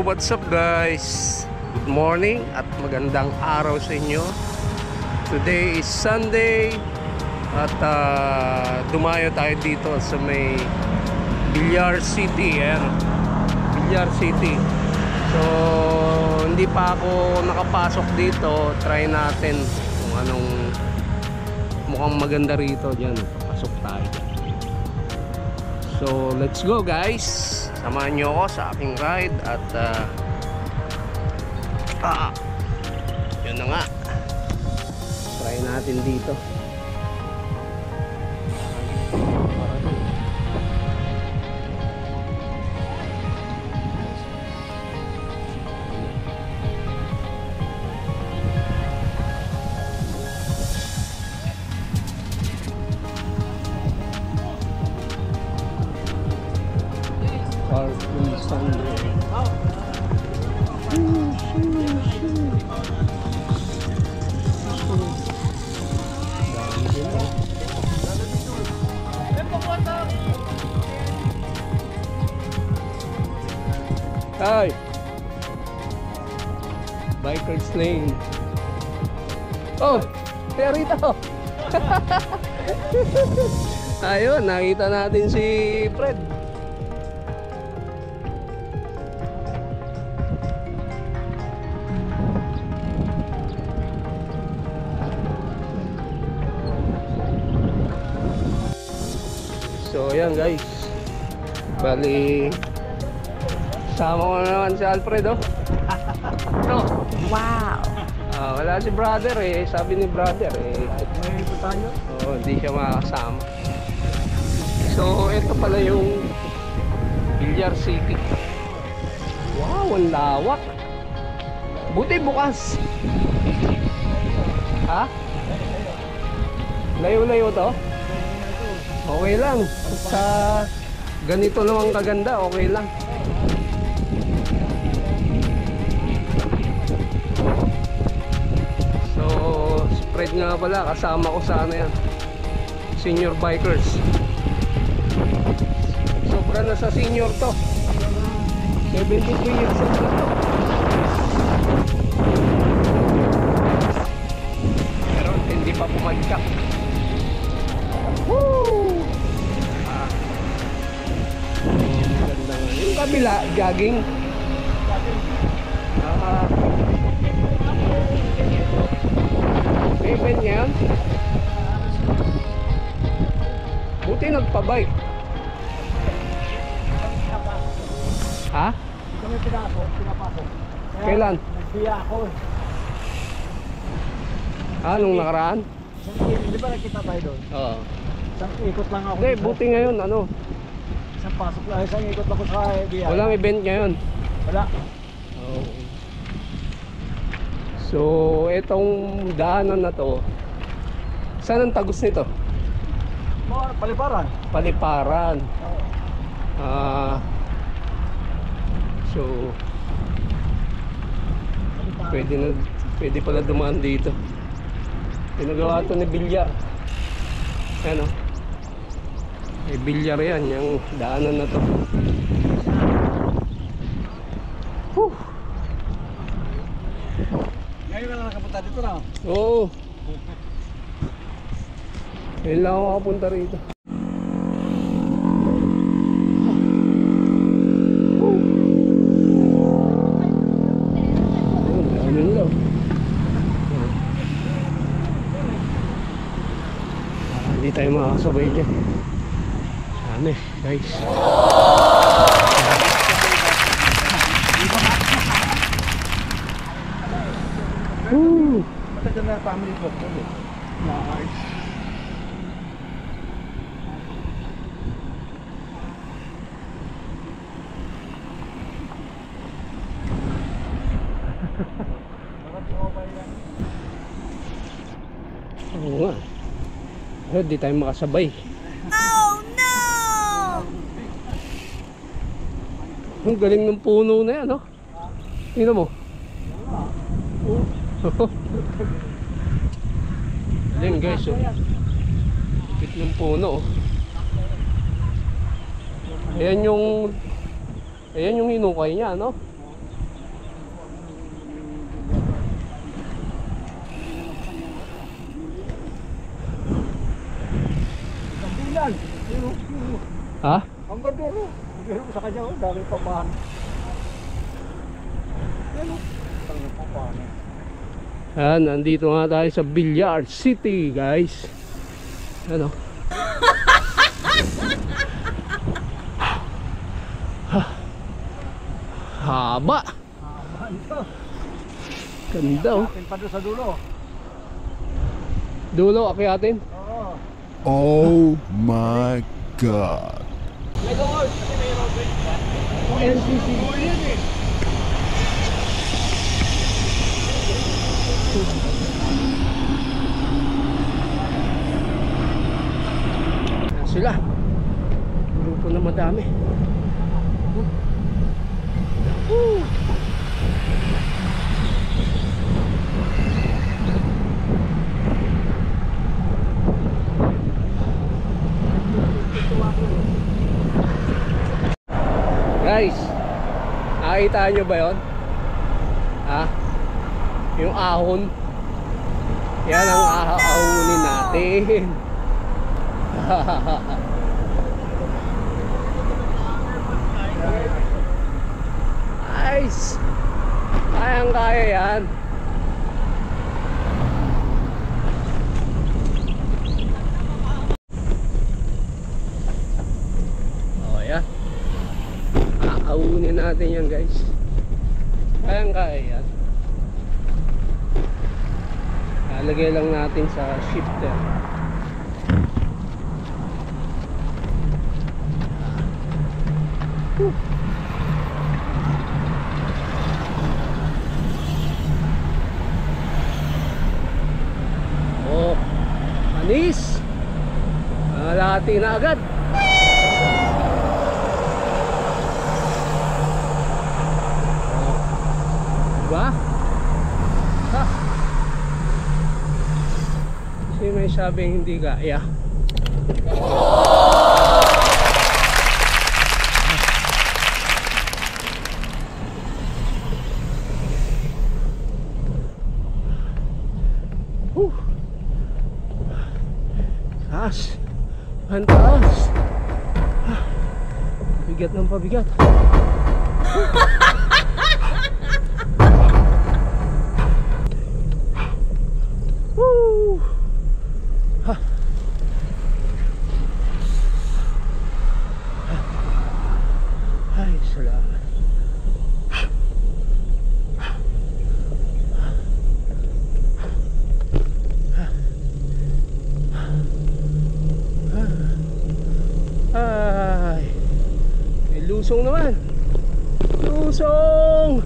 what's up guys? Good morning at magandang araw sa inyo. Today is Sunday at dumayo tayo dito sa may Villar City. Ayan, Villar City. So hindi pa ako nakapasok dito. Try natin kung anong mukhang maganda rito. Diyan, pasok tayo. So let's go guys. Samahan nyo ako sa aking ride. At yun na nga, try natin dito. Hi, Bikers Lane. Oh, kaya rito. Ayun, nakita natin si Fred. So ayan guys, bali sama ko na naman si Alfredo. No. Wow. Wala si brother eh. Sabi ni brother eh, may tayo. Hindi siya makakasama. So ito pala yung Villar City. Wow, ang lawak. Buti bukas. Ha? Layo-layo to? Okay lang. Sa ganito namang kaganda, okay lang. Fred nga pala, kasama ko sa ano yan, senior bikers. Sobra na sa senior to. 73 years old na to. Pero hindi pa pumagkak. Woo! Yung kabila, jogging. Event niya yan. Buti nagpabike. Ha? Kami pinapasok. Kailan? Nagbiya ako. Nung nakaraan? Hindi ba nakita tayo doon? Oo. Isang ikot lang ako. Hindi, buti ngayon ano? Isang pasok lang, isang ikot lang ako sa biya. Walang event ngayon? Wala. Oo. So, itong daanan na to, saan ang tagos nito? Paliparan. Paliparan. So, pwede pala dumaan dito. Pinagawa to ni Villar. Ano? May Villar yan, yung daanan na to. Whew. Ngayon na nakapunta dito na. Oo. Ngayon lang ako makapunta rito. Ayun lang. Hindi tayo makakasabay dyan. Sana eh, guys. Matagal na family vlog ko eh. Nice. Oo nga. Pero di tayo makasabay. Oh no! Ang galing ng puno na yan, no? Tingnan mo. Galing guys, oh. Lupit ng puno, oh. Ayan yung hinukay niya, no? Ha? Ang ganda ro. Pero sa kanya, oh, dami pa bahan. Ano? Dami pa bahan. Ayan, nandito nga tayo sa Billiard City, guys. Ano? Haba. Ganda oh. Atin pa doon sa dulo. Dulo, akyatin. Oo. Oh my God. NCC. Ayan sila. Grupo na madami. Woo! Guys, nakita nyo ba yun? Ha? Yung ahon. Yan ang ahonin natin. Nice. Kayang kaya yan. Oh yan. Aaunin natin yan guys. Kayang kaya yan. Lalagay lang natin sa shifter. Oh, anis. Lahati na agad. Diba? Ha? Kasi may sabing hindi kaya. Taas. Ang taas. Pabigat ng pabigat. Woo! Ha. Ay, salamat. Ay, may lusong naman. Lusong.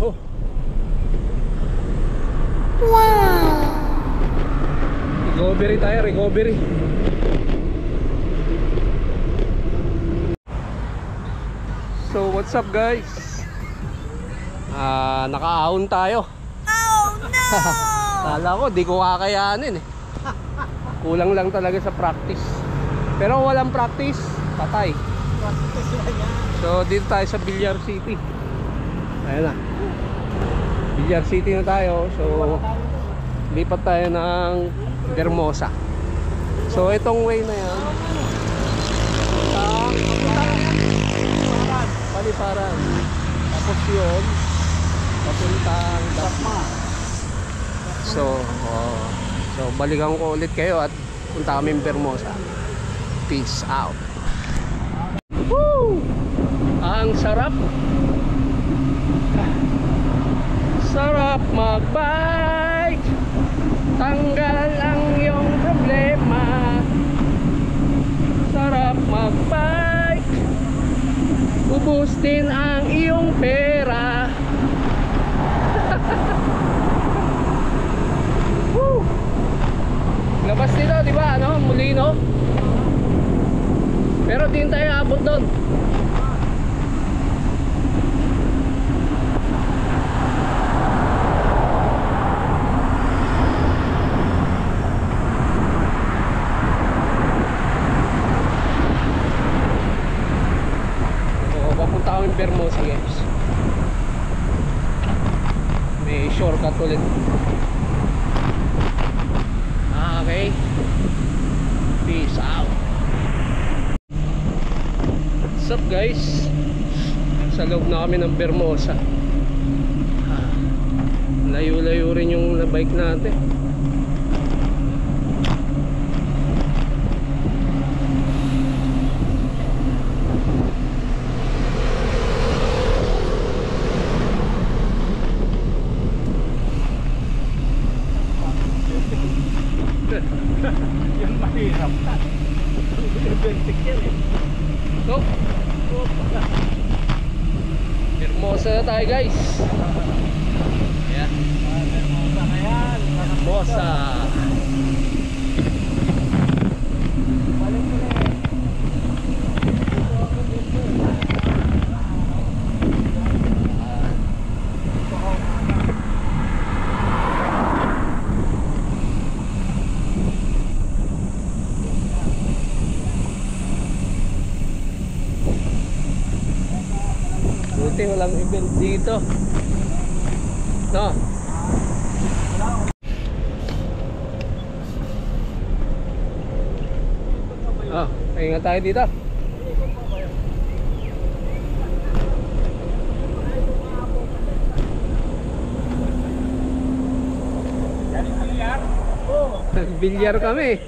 Oh. Recovery tayo, recovery. So what's up guys? Nakaahon tayo. Oh no! Kala ko di ko kakayanin eh. Kulang lang talaga sa practice. Pero walang practice, patay. So dito tayo sa Billiard City. Ayan na. Billiard City na tayo. So lipat tayo ng Vermosa. So itong way na yan Paliparan. Tapos yun papuntang Dasma. So balikan ko ulit kayo at punta kami ng Vermosa. Peace out. Woo! Ang sarap. Sarap mag-bike. Tanggal ang iyong problema. Sarap mag-bike. Ubus din ang iyong pera. Woo! Labas dito, di ba? Ano? Molino. Pero din tayo abot doon. Papunta kami Vermosa guys. May shortcut ulit. Okay. Peace out. What's up guys? Sa loob na kami ng Bermosa. Layo-layo rin yung bike natin. Yung mahirap na. Bentik yan eh. So, Bermosa na tayo guys. Ayan. Bermosa. Buti walang event dito. No. Ah, ingat tayo dito. Bilyar kami.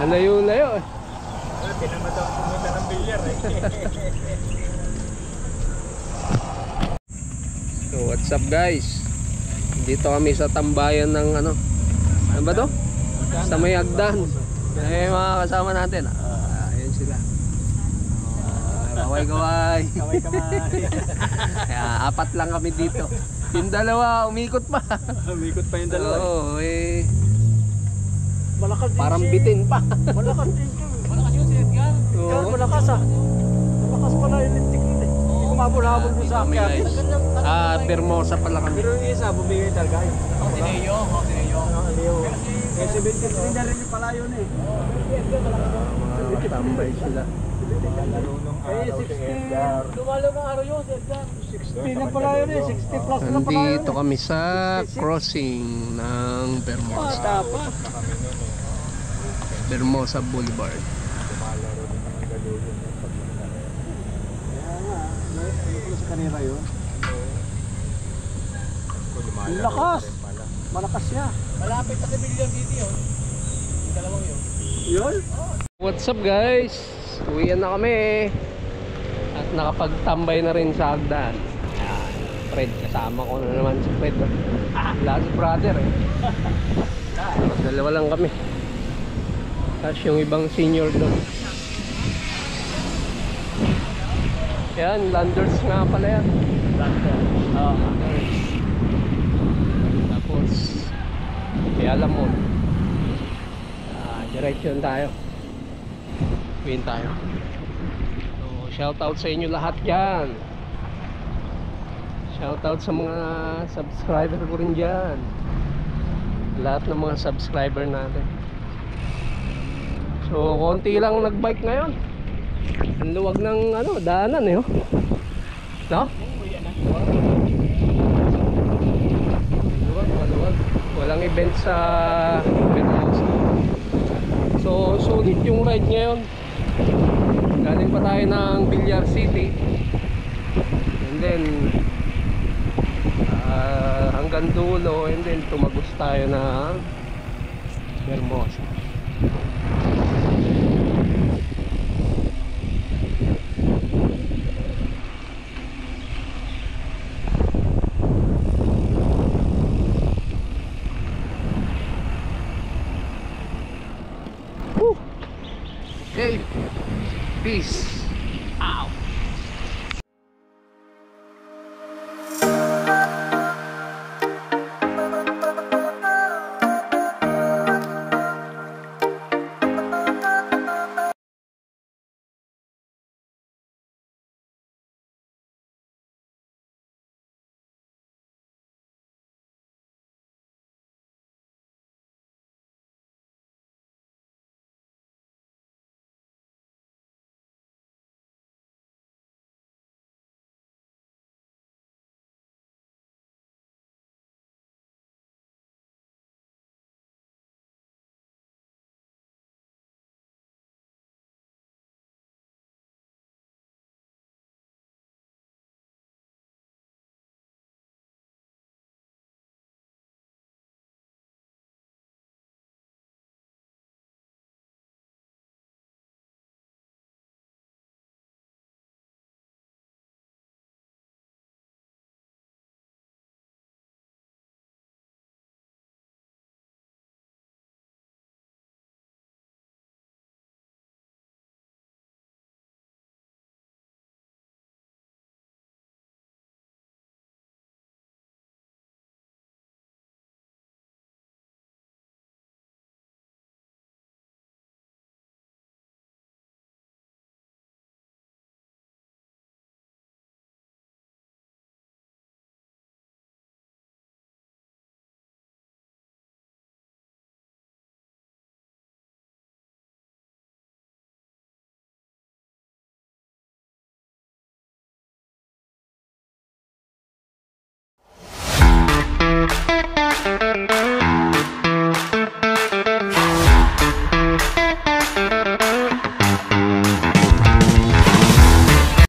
Layo-layo. Tinamad ako pumunta ng bilyar eh. So what's up guys? Dito kami sa tambayan ng ano ba to? Sa may hagdan. Eh mga kasama natin. Ayun sila. Kaway-kaway. Kamay-kamay. Kaya apat lang kami dito. Yung dalawa umikot pa. Umikot pa yung dalawa. Oo, eh Malakas din parang si- bitin pa. Malakas din siya. Malakas yun si Edgar. Edgar, Oo. malakas ah. Malakas pala yung lintik yun eh. Hindi kumabol-habol doon sa Kami akin. guys. Bermosa pala kami. Pero yung isa, bumigay talaga yun. Ako Tineo. Eh, 73 na rin yung pala yun eh. Mga tambay sila. Eh, 60. Lumalo ng araw yun, Edgar. 60 na pala yun eh. 60 plus na pala yun Nandito eh. kami sa crossing ng Bermosa. Tapos. Bermosa Boulevard. Kaya nga, ano sa kanila yun? Ang lakas! Malakas siya. Malapit sa Civilian City yun. Yung dalawang yun. Yun? What's up guys? Uwian na kami. At nakapagtambay na rin sa hagdan. Ayan, Fred, kasama ko na naman si Fred. Last brother eh. Dalawa lang kami. Tapos yung ibang senior doon. Yan, Landers nga pala yan. Landers. Tapos alam mo, direction tayo. Win tayo. So, shout out sa inyo lahat dyan. Shout out sa mga subscriber ko rin dyan. Lahat ng mga subscriber natin. So konti lang nagbike ngayon. Ang luwag ng ano, daanan eh, oh. No? Luwag. Walang event sa Bermosa. So sulit yung ride ngayon. Galing pa tayo ng Villar City. And then hanggang dulo, and then tumagos tayo na Bermosa. Okay, peace. Bye.